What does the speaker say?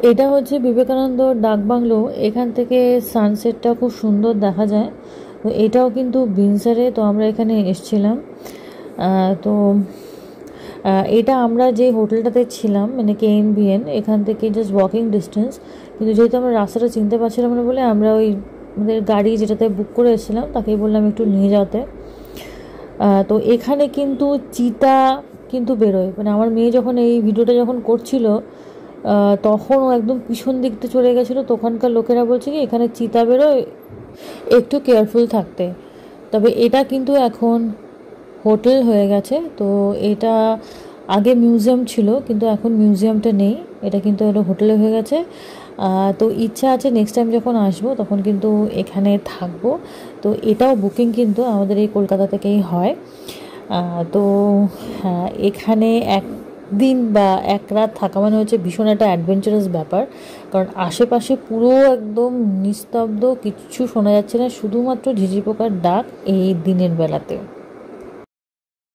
এটা হচ্ছে বিবেকানন্দ ডাকবাংলো। এখান থেকে সানসেটটা খুব সুন্দর দেখা যায়। তো এটাও কিন্তু বিনসারে, তো আমরা এখানে এসছিলাম। তো এটা আমরা যে হোটেলটাতে ছিলাম মানে KNBN, এখান থেকে জাস্ট ওয়াকিং ডিস্টেন্স। কিন্তু যেহেতু আমরা রাস্তাটা চিনতে পারছিলাম না বলে আমরা ওই আমাদের গাড়ি যেটাতে বুক করে এসেছিলাম তাকেই বললাম একটু নিয়ে যাতে। তো এখানে কিন্তু চিতা কিন্তু বেরোয়, মানে আমার মেয়ে যখন এই ভিডিওটা যখন করছিল তখন ও একদম পিছন দিকতে চলে গেছিলো। তো ওখানকার লোকেরা বলছে কি এখানে চিতা বেরোয়, একটু কেয়ারফুল থাকতে। তবে এটা কিন্তু এখন হোটেল হয়ে গেছে। তো এটা আগে মিউজিয়াম ছিল, কিন্তু এখন মিউজিয়ামটা নেই, এটা কিন্তু হলো হোটেলে হয়ে গেছে। তো ইচ্ছা আছে নেক্সট টাইম যখন আসবো তখন কিন্তু এখানে থাকবো। তো এটাও বুকিং কিন্তু আমাদের এই কলকাতা থেকেই হয়। তো এখানে একদিন বা এক রাত থাকা মানে হচ্ছে ভীষণ একটা অ্যাডভেঞ্চারাস ব্যাপার। কারণ আশেপাশে পুরো একদম নিস্তব্ধ, কিচ্ছু শোনা যাচ্ছে না, শুধুমাত্র ঝিঁঝি পোকার ডাক এই দিনের বেলাতেও।